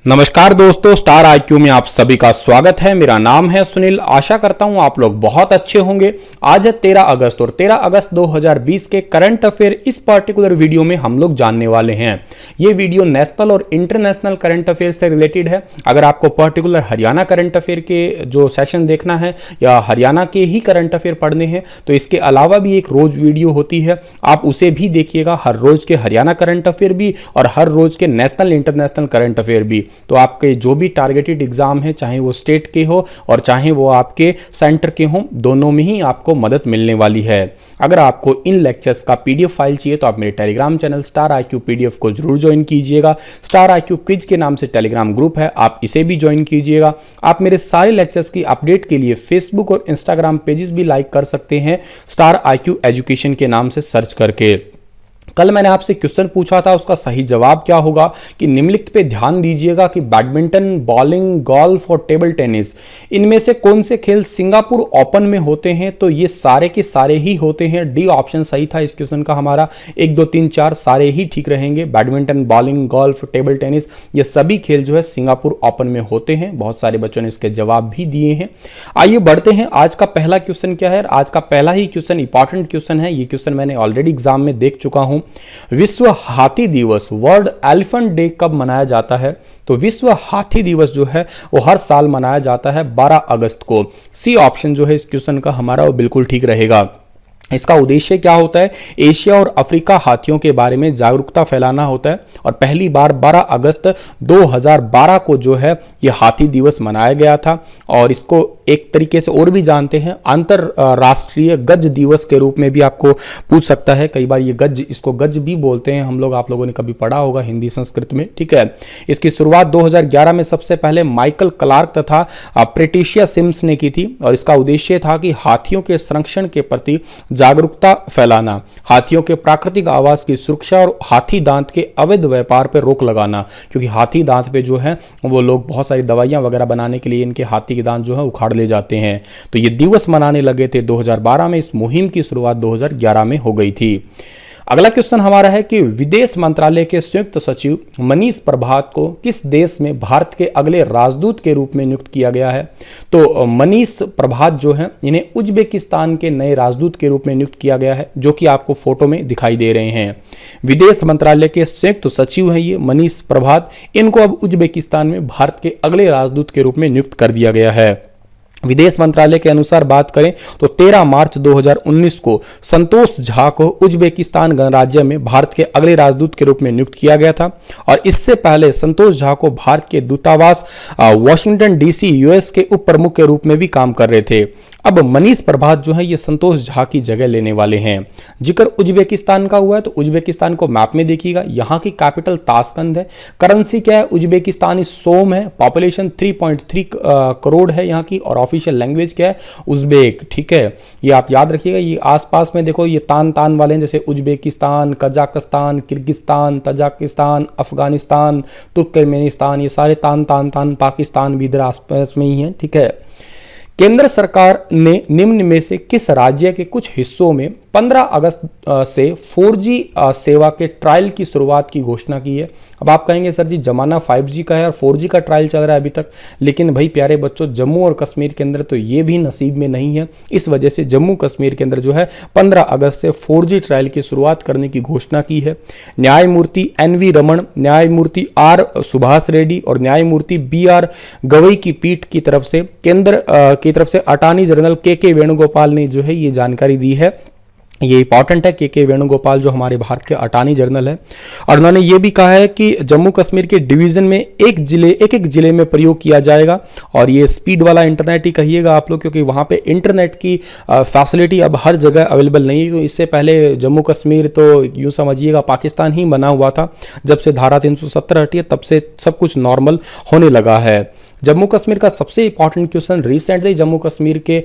नमस्कार दोस्तों, star IQ में आप सभी का स्वागत है। मेरा नाम है सुनील। आशा करता हूं आप लोग बहुत अच्छे होंगे। आज है 13 अगस्त और 13 अगस्त 2020 के करंट अफेयर इस पर्टिकुलर वीडियो में हम लोग जानने वाले हैं। ये वीडियो नेशनल और इंटरनेशनल करंट अफेयर से रिलेटेड है। अगर आपको पर्टिकुलर हरियाणा करंट अफेयर के जो सेशन देखना है या हरियाणा के ही करंट अफेयर पढ़ने हैं तो इसके अलावा भी एक रोज वीडियो होती है, आप उसे भी देखिएगा। हर रोज के हरियाणा करंट अफेयर भी और हर रोज के नेशनल इंटरनेशनल करंट अफेयर भी। तो आपके जो भी टारगेटेड एग्जाम है, चाहे वो स्टेट के हो और चाहे वो आपके सेंटर के हो, दोनों में ही आपको मदद मिलने वाली है। अगर आपको इन लेक्चर्स का पीडीएफ फाइल चाहिए तो आप मेरे Telegram channel star IQ PDF को जरूर ज्वाइन कीजिएगा। स्टार आईक्यू क्विज के नाम से टेलीग्राम ग्रुप है, आप इसे भी ज्वाइन कीजिएगा। आप मेरे सारे लेक्चर्स की अपडेट के लिए फेसबुक और इंस्टाग्राम पेजेस भी लाइक कर सकते हैं, स्टार आईक्यू एजुकेशन के नाम से सर्च करके। कल मैंने आपसे क्वेश्चन पूछा था, उसका सही जवाब क्या होगा कि निम्नलिखित पे ध्यान दीजिएगा कि बैडमिंटन, बॉलिंग, गोल्फ और टेबल टेनिस, इनमें से कौन से खेल सिंगापुर ओपन में होते हैं? तो ये सारे के सारे ही होते हैं। डी ऑप्शन सही था इस क्वेश्चन का हमारा। 1 2 3 4 सारे ही ठीक रहेंगे। Badminton, bowling, golf, table tennis, ये सभी खेल जो है सिंगापुर ओपन में होते हैं। बहुत सारे बच्चों ने इसके जवाब भी दिए हैं। आइए बढ़ते हैं। आज का पहला क्वेश्चन क्या है? आज का पहला ही क्वेश्चन इंपॉर्टेंट क्वेश्चन है। ये क्वेश्चन मैंने ऑलरेडी एग्जाम में देख चुका हूं। विश्व हाथी दिवस, वर्ल्ड एलिफेंट डे कब मनाया जाता है? तो विश्व हाथी दिवस जो है वो हर साल मनाया जाता है 12 अगस्त को। सी ऑप्शन जो है इस क्वेश्चन का हमारा वो बिल्कुल ठीक रहेगा। इसका उद्देश्य क्या होता है? एशिया और अफ्रीका हाथियों के बारे में जागरूकता फैलाना होता है और पहली बार 12 अगस्त 2012 को जो है ये हाथी दिवस मनाया गया था। और इसको एक तरीके से और भी जानते हैं, अंतरराष्ट्रीय गज दिवस के रूप में भी आपको पूछ सकता है। कई बार ये गज, इसको गज भी बोलते हैं हम लोग, आप लोगों ने कभी पढ़ा होगा हिंदी संस्कृत में, ठीक है। इसकी शुरुआत 2011 में सबसे पहले माइकल क्लार्क तथा प्रेटिशिया सिम्स ने की थी और इसका उद्देश्य था कि हाथियों के संरक्षण के प्रति जागरूकता फैलाना, हाथियों के प्राकृतिक आवास की सुरक्षा और हाथी दांत के अवैध व्यापार पर रोक लगाना। क्योंकि हाथी दांत पे जो है वो लोग बहुत सारी दवाइयां वगैरह बनाने के लिए इनके हाथी के दांत जो है उखाड़ ले जाते हैं। तो ये दिवस मनाने लगे थे 2012 में। इस मुहिम की शुरुआत 2011 में हो गई थी। अगला क्वेश्चन हमारा है कि विदेश मंत्रालय के संयुक्त सचिव मनीष प्रभात को किस देश में भारत के अगले राजदूत के रूप में नियुक्त किया गया है? तो मनीष प्रभात जो है इन्हें उज्बेकिस्तान के नए राजदूत के रूप में नियुक्त किया गया है, जो कि आपको फोटो में दिखाई दे रहे हैं। विदेश मंत्रालय के संयुक्त सचिव हैं ये मनीष प्रभात। इनको अब उज्बेकिस्तान में भारत के अगले राजदूत के रूप में नियुक्त कर दिया गया है। विदेश मंत्रालय के अनुसार बात करें तो 13 मार्च 2019 को संतोष झा को उज्बेकिस्तान गणराज्य में भारत के अगले राजदूत के रूप में नियुक्त किया गया था। और इससे पहले संतोष झा को भारत के दूतावास वॉशिंगटन डीसी यूएस के उप प्रमुख के रूप में भी काम कर रहे थे। अब मनीष प्रभात जो है ये संतोष झा की जगह लेने वाले हैं। जिक्र उज्बेकिस्तान का हुआ है तो उज्बेकिस्तान को मैप में देखिएगा, यहाँ की कैपिटल ताशकंद है। करेंसी क्या है? उज्बेकिस्तानी सोम है। पॉपुलेशन 3.3 करोड़ है यहाँ की। और ऑफिशियल लैंग्वेज क्या है? उज्बेक, ठीक है। ये आप याद रखिएगा। ये आसपास में देखो ये तान तान वाले हैं, जैसे Uzbekistan, Kazakhstan, Kyrgyzstan, Tajikistan, Afghanistan, Turkmenistan, ये सारे तान तान तान पाकिस्तान भी इधर आसपास में ही हैं, ठीक है। केंद्र सरकार ने निम्न में से किस राज्य के कुछ हिस्सों में 15 अगस्त से 4G सेवा के ट्रायल की शुरुआत की घोषणा की है? अब आप कहेंगे सर जी जमाना 5G का है और 4G का ट्रायल चल रहा है अभी तक। लेकिन भाई प्यारे बच्चों, जम्मू और कश्मीर के अंदर तो ये भी नसीब में नहीं है। इस वजह से जम्मू कश्मीर के अंदर जो है 15 अगस्त से 4G ट्रायल की शुरुआत करने की घोषणा की है। न्यायमूर्ति NV रमन, न्यायमूर्ति R सुभाष रेड्डी और न्यायमूर्ति BR गवई की पीठ की तरफ से केंद्र की तरफ से अटॉर्नी जनरल के वेणुगोपाल ने जो है ये जानकारी दी है। ये इंपॉर्टेंट है। के वेणुगोपाल जो हमारे भारत के अटॉर्नी जनरल है, और उन्होंने ये भी कहा है कि जम्मू कश्मीर के डिवीजन में एक जिले में प्रयोग किया जाएगा। और ये स्पीड वाला इंटरनेट ही कहिएगा आप लोग, क्योंकि वहाँ पे इंटरनेट की फैसिलिटी अब हर जगह अवेलेबल नहीं है। इससे पहले जम्मू कश्मीर तो यूँ समझिएगा पाकिस्तान ही बना हुआ था। जब से धारा 370 हटी है तब से सब कुछ नॉर्मल होने लगा है। जम्मू कश्मीर का सबसे important question, recently Jammu Kashmir के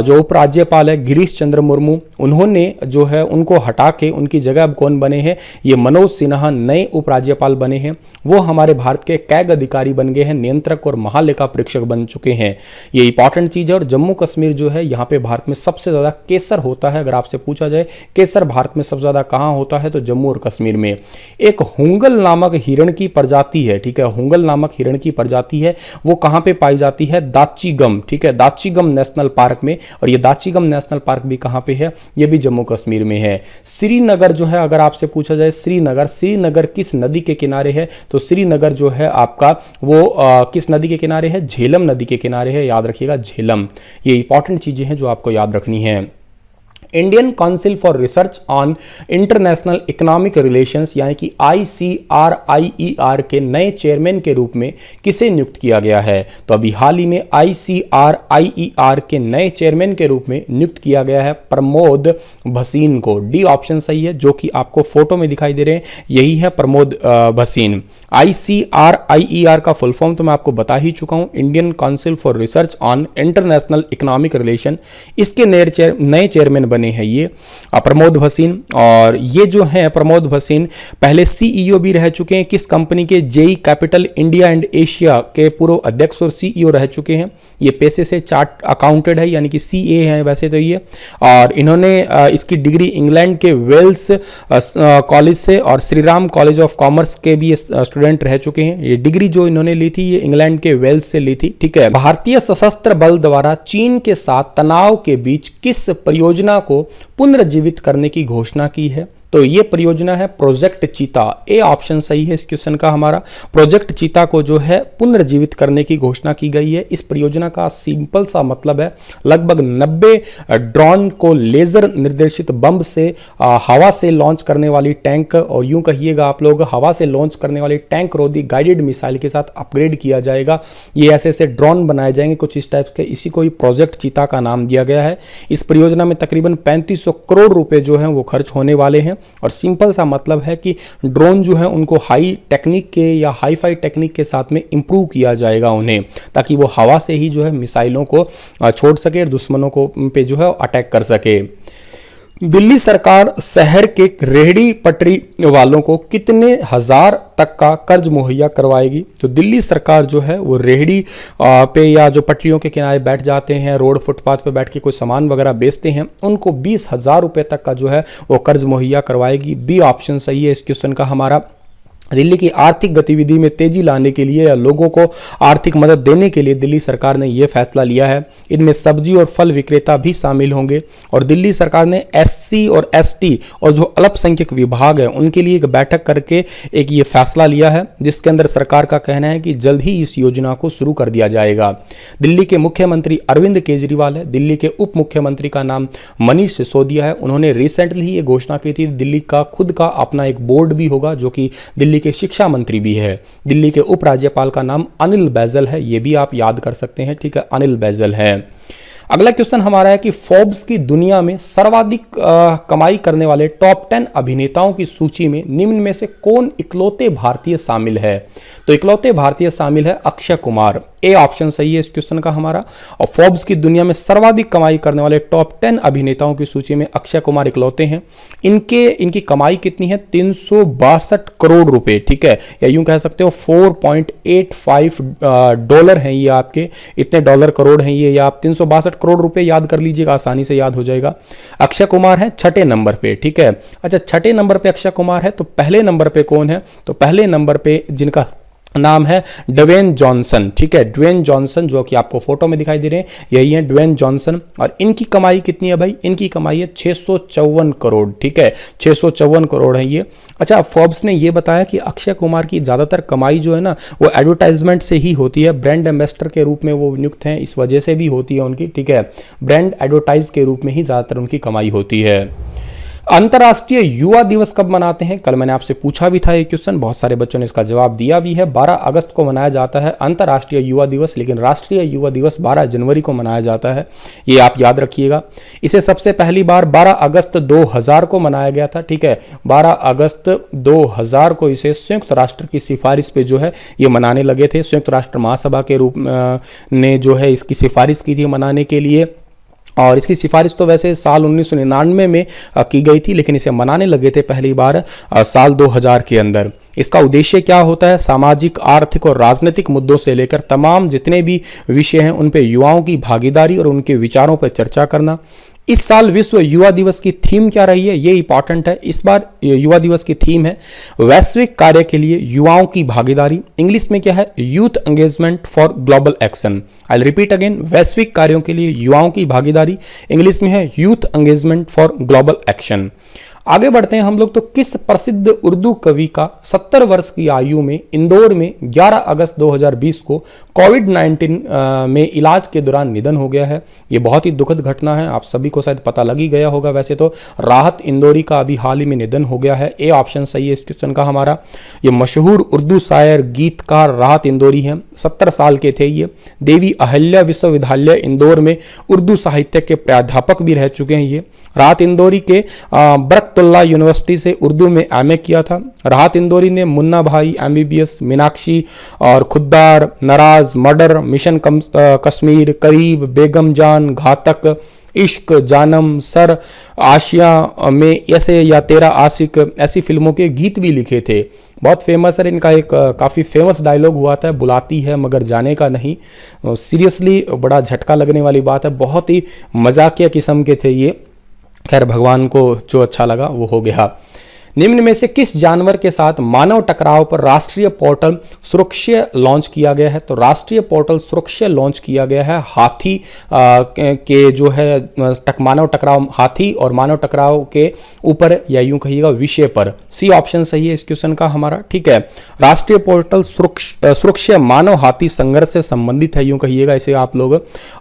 जो उपराज्यपाल है गिरीश चंद्र मुर्मू, उन्होंने जो है उनको हटा के उनकी जगह अब कौन बने हैं, ये मनोज सिन्हा नए उपराज्यपाल बने हैं। वो हमारे भारत के कैग अधिकारी बन गए हैं, नियंत्रक और महालेखा परीक्षक बन चुके हैं। ये इंपॉर्टेंट चीज है। और जम्मू कश्मीर जो है यहाँ पे भारत में सबसे ज्यादा केसर होता है। अगर आपसे पूछा जाए केसर भारत में सबसे ज्यादा कहां होता है, तो जम्मू और कश्मीर में। एक हुंगल नामक हिरण की प्रजाति है, ठीक है, हुंगल नामक हिरण की प्रजाति है, वो कहां पे पाई जाती है, दाचीगम, ठीक है, दाचीगम नेशनल पार्क में। और ये दाचीगम नेशनल पार्क भी कहां पे है, ये भी जम्मू कश्मीर में है। श्रीनगर जो है, अगर आपसे पूछा जाए श्रीनगर किस नदी के किनारे है, तो श्रीनगर जो है आपका वो किस नदी के किनारे है, झेलम नदी के किनारे है, याद रखिएगा झेलम। ये इंपॉर्टेंट चीजें हैं जो आपको याद रखनी है। Indian council for research on international economic relations यानी कि ICRIER के नए चेयरमैन के रूप में किसे नियुक्त किया गया है, तो अभी हाल ही में ICRIER के नए चेयरमैन के रूप में नियुक्त किया गया है प्रमोद भसीन को। डी ऑप्शन सही है, जो कि आपको फोटो में दिखाई दे रहे हैं, यही है प्रमोद भसीन। ICRIER का फुल फॉर्म तो मैं आपको बता ही चुका हूं, Indian council for research on international economic relation. इसके नए चेयरमैन बने हैं ये प्रमोद भसीन। और ये जो है प्रमोद भसीन पहले CEO भी रह चुके हैं किस कंपनी के, GE Capital India and Asia के पूर्व अध्यक्ष और CEO रह चुके हैं। ये पेशे से चार्ट अकाउंटेड है, यानी कि CA है वैसे तो ये। और इन्होंने इसकी डिग्री इंग्लैंड के वेल्स कॉलेज से और श्रीराम कॉलेज ऑफ कॉमर्स के भी स्टूडेंट रह चुके हैं। ये डिग्री जो इन्होंने ली थी ये इंग्लैंड के वेल्स से ली थी, ठीक है। भारतीय सशस्त्र बल द्वारा चीन के साथ तनाव के बीच किस परियोजना को पुनर्जीवित करने की घोषणा की है, तो ये परियोजना है प्रोजेक्ट चीता। ए ऑप्शन सही है इस क्वेश्चन का हमारा। प्रोजेक्ट चीता को जो है पुनर्जीवित करने की घोषणा की गई है। इस परियोजना का सिंपल सा मतलब है लगभग 90 ड्रोन को लेजर निर्देशित बम से हवा से लॉन्च करने वाली टैंक, और यूं कहिएगा आप लोग हवा से लॉन्च करने वाली टैंक रोधी गाइडेड मिसाइल के साथ अपग्रेड किया जाएगा। ये ऐसे ऐसे ड्रोन बनाए जाएंगे कुछ इस टाइप के, इसी को ही प्रोजेक्ट चीता का नाम दिया गया है। इस परियोजना में तकरीबन 3500 करोड़ रुपए जो हैं वो खर्च होने वाले हैं। और सिंपल सा मतलब है कि ड्रोन जो है उनको हाई टेक्निक के या हाई फाई टेक्निक के साथ में इंप्रूव किया जाएगा उन्हें, ताकि वो हवा से ही जो है मिसाइलों को छोड़ सके और दुश्मनों को पे जो है अटैक कर सके। दिल्ली सरकार शहर के रेहड़ी पटरी वालों को कितने हजार तक का कर्ज मुहैया करवाएगी, तो दिल्ली सरकार जो है वो रेहड़ी पे या जो पटरियों के किनारे बैठ जाते हैं, रोड फुटपाथ पे बैठ के कोई सामान वगैरह बेचते हैं, उनको 20,000 रुपये तक का जो है वो कर्ज मुहैया करवाएगी। बी ऑप्शन सही है इस क्वेश्चन का हमारा। दिल्ली की आर्थिक गतिविधि में तेजी लाने के लिए या लोगों को आर्थिक मदद देने के लिए दिल्ली सरकार ने यह फैसला लिया है। इनमें सब्जी और फल विक्रेता भी शामिल होंगे। और दिल्ली सरकार ने SC और ST और जो अल्पसंख्यक विभाग है उनके लिए एक बैठक करके एक ये फैसला लिया है, जिसके अंदर सरकार का कहना है कि जल्द ही इस योजना को शुरू कर दिया जाएगा। दिल्ली के मुख्यमंत्री अरविंद केजरीवाल है, दिल्ली के उप मुख्यमंत्री का नाम मनीष सिसोदिया है। उन्होंने रिसेंटली ही ये घोषणा की थी दिल्ली का खुद का अपना एक बोर्ड भी होगा, जो कि दिल्ली के शिक्षा मंत्री भी है। दिल्ली के उपराज्यपाल का नाम अनिल बैजल है, ये भी आप याद कर सकते हैं, ठीक है, अनिल बैजल है। अगला क्वेश्चन हमारा है कि फोर्ब्स की दुनिया में सर्वाधिक कमाई करने वाले टॉप 10 अभिनेताओं की सूची में निम्न में से कौन इकलौते भारतीय शामिल है, तो इकलौते भारतीय शामिल है अक्षय कुमार। ए ऑप्शन सही है इस क्वेश्चन का हमारा। और फोर्ब्स की दुनिया में सर्वाधिक कमाई करने वाले टॉप 10 अभिनेताओं की सूची में अक्षय कुमार इकलौते हैं। इनकी कमाई कितनी है, 362 करोड़ रुपए, ठीक है, या यूं कह सकते हो $4.85 डॉलर हैं ये आपके, इतने डॉलर करोड़ हैं ये, या आप 362 करोड़ रुपए याद कर लीजिएगा, आसानी से याद हो जाएगा। अक्षय कुमार है छठे नंबर पे, ठीक है। अच्छा, छठे नंबर पे अक्षय कुमार है, तो पहले नंबर पे कौन है, तो पहले नंबर पे जिनका नाम है ड्वेन जॉनसन, ठीक है, ड्वेन जॉनसन, जो कि आपको फोटो में दिखाई दे रहे हैं, यही है ड्वेन जॉनसन। और इनकी कमाई कितनी है भाई, इनकी कमाई है 654 करोड़, ठीक है, 654 करोड़ है ये। अच्छा, फोर्ब्स ने ये बताया कि अक्षय कुमार की ज्यादातर कमाई जो है ना वो एडवर्टाइजमेंट से ही होती है, ब्रांड एम्बेसडर के रूप में वो नियुक्त हैं, इस वजह से भी होती है उनकी, ठीक है, ब्रांड एडवर्टाइज के रूप में ही ज्यादातर उनकी कमाई होती है। अंतर्राष्ट्रीय युवा दिवस कब मनाते हैं? कल मैंने आपसे पूछा भी था ये क्वेश्चन, बहुत सारे बच्चों ने इसका जवाब दिया भी है। 12 अगस्त को मनाया जाता है अंतर्राष्ट्रीय युवा दिवस, लेकिन राष्ट्रीय युवा दिवस 12 जनवरी को मनाया जाता है, ये आप याद रखिएगा। इसे सबसे पहली बार 12 अगस्त 2000 को मनाया गया था, ठीक है। 12 अगस्त 2000 को इसे संयुक्त राष्ट्र की सिफारिश पे जो है ये मनाने लगे थे। संयुक्त राष्ट्र महासभा के रूप ने जो है इसकी सिफारिश की थी मनाने के लिए, और इसकी सिफारिश तो वैसे साल 1999 में की गई थी, लेकिन इसे मनाने लगे थे पहली बार साल 2000 के अंदर। इसका उद्देश्य क्या होता है? सामाजिक, आर्थिक और राजनीतिक मुद्दों से लेकर तमाम जितने भी विषय हैं उन पे युवाओं की भागीदारी और उनके विचारों पर चर्चा करना। इस साल विश्व युवा दिवस की थीम क्या रही है, ये इंपॉर्टेंट है। इस बार युवा दिवस की थीम है वैश्विक कार्य के लिए युवाओं की भागीदारी। इंग्लिश में क्या है? Youth engagement for global action. I repeat again, वैश्विक कार्यों के लिए युवाओं की भागीदारी, इंग्लिश में है youth engagement for global action. आगे बढ़ते हैं हम लोग, तो किस प्रसिद्ध उर्दू कवि का 70 वर्ष की आयु में इंदौर में 11 अगस्त 2020 को कोविड-19 में इलाज के दौरान निधन हो गया है? ये बहुत ही दुखद घटना है, आप सभी को शायद पता लग ही गया होगा। वैसे तो राहत इंदौरी का अभी हाल ही में निधन हो गया है, ए ऑप्शन सही है इस क्वेश्चन का हमारा। ये मशहूर उर्दू शायर, गीतकार राहत इंदौरी हैं, 70 साल के थे ये। देवी अहिल्या विश्वविद्यालय इंदौर में उर्दू साहित्य के प्राध्यापक भी रह चुके हैं ये। राहत इंदौरी के बरकतुल्लाह यूनिवर्सिटी से उर्दू में एमए किया था। राहत इंदौरी ने मुन्ना भाई, एमबीबीएस, मीनाक्षी और खुद्दार, नाराज, मर्डर, मिशन कश्मीर, करीब, बेगम जान, घातक, इश्क, जानम, सर, आशिया में ऐसे या तेरा आशिक, ऐसी फिल्मों के गीत भी लिखे थे। बहुत फेमस है इनका, एक काफ़ी फेमस डायलॉग हुआ था, बुलाती है मगर जाने का नहीं। सीरियसली बड़ा झटका लगने वाली बात है, बहुत ही मजाकिया किस्म के थे ये। खैर, भगवान को जो अच्छा लगा वो हो गया। निम्न में से किस जानवर के साथ मानव टकराव पर राष्ट्रीय पोर्टल सुरक्षा लॉन्च किया गया है? तो राष्ट्रीय पोर्टल सुरक्षा लॉन्च किया गया है हाथी के जो है मानव टकराव, हाथी और मानव टकराव के ऊपर, या यूं कहिएगा विषय पर। सी ऑप्शन सही है इस क्वेश्चन का हमारा, ठीक है। राष्ट्रीय पोर्टल सुरक्षा मानव हाथी संघर्ष से संबंधित है, यूं कहिएगा इसे आप लोग।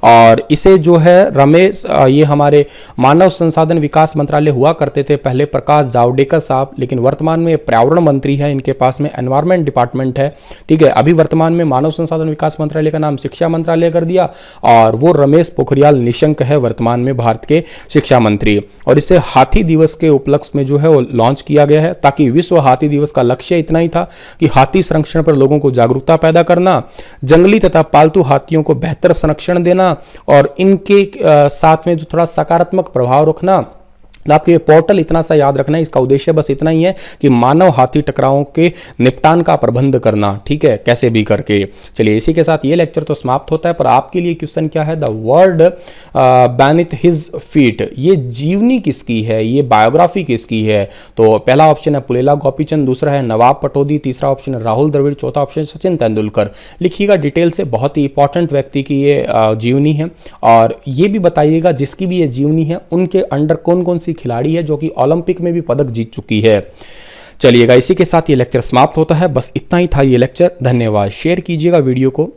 और इसे जो है रमेश, ये हमारे मानव संसाधन विकास मंत्रालय हुआ करते थे पहले, प्रकाश जावड़ेकर साहब, लेकिन वर्तमान में पर्यावरण मंत्री है, इनके पास में एनवायरमेंट डिपार्टमेंट है, ठीक है। अभी वर्तमान में मानव संसाधन विकास मंत्रालय का नाम शिक्षा मंत्रालय कर दिया, और वो रमेश पोखरियाल निशंक है वर्तमान में भारत के शिक्षा मंत्री। और इसे हाथी दिवस के उपलक्ष्य में जो है वो लॉन्च किया गया है, ताकि विश्व हाथी दिवस का लक्ष्य इतना ही था कि हाथी संरक्षण पर लोगों को जागरूकता पैदा करना, जंगली तथा पालतू हाथियों को बेहतर संरक्षण देना, और इनके साथ में जो थोड़ा सकारात्मक प्रभाव रखना। आपके ये पोर्टल इतना सा याद रखना है, इसका उद्देश्य बस इतना ही है कि मानव हाथी टकरावों के निपटान का प्रबंध करना, ठीक है, कैसे भी करके। चलिए, इसी के साथ ये लेक्चर तो समाप्त होता है, पर आपके लिए क्वेश्चन क्या है? The word beneath his feet, ये जीवनी किसकी है, ये बायोग्राफी किसकी है? तो पहला ऑप्शन है पुलेला गोपीचंद, दूसरा है नवाब पटौदी, तीसरा ऑप्शन है राहुल द्रविड़, चौथा ऑप्शन है सचिन तेंदुलकर। लिखिएगा डिटेल से, बहुत ही इंपॉर्टेंट व्यक्ति की ये जीवनी है। और ये भी बताइएगा जिसकी भी ये जीवनी है उनके अंडर कौन कौन सी खिलाड़ी है जो कि ओलंपिक में भी पदक जीत चुकी है। चलिएगा, इसी के साथ ये लेक्चर समाप्त होता है। बस इतना ही था ये लेक्चर। धन्यवाद। शेयर कीजिएगा वीडियो को।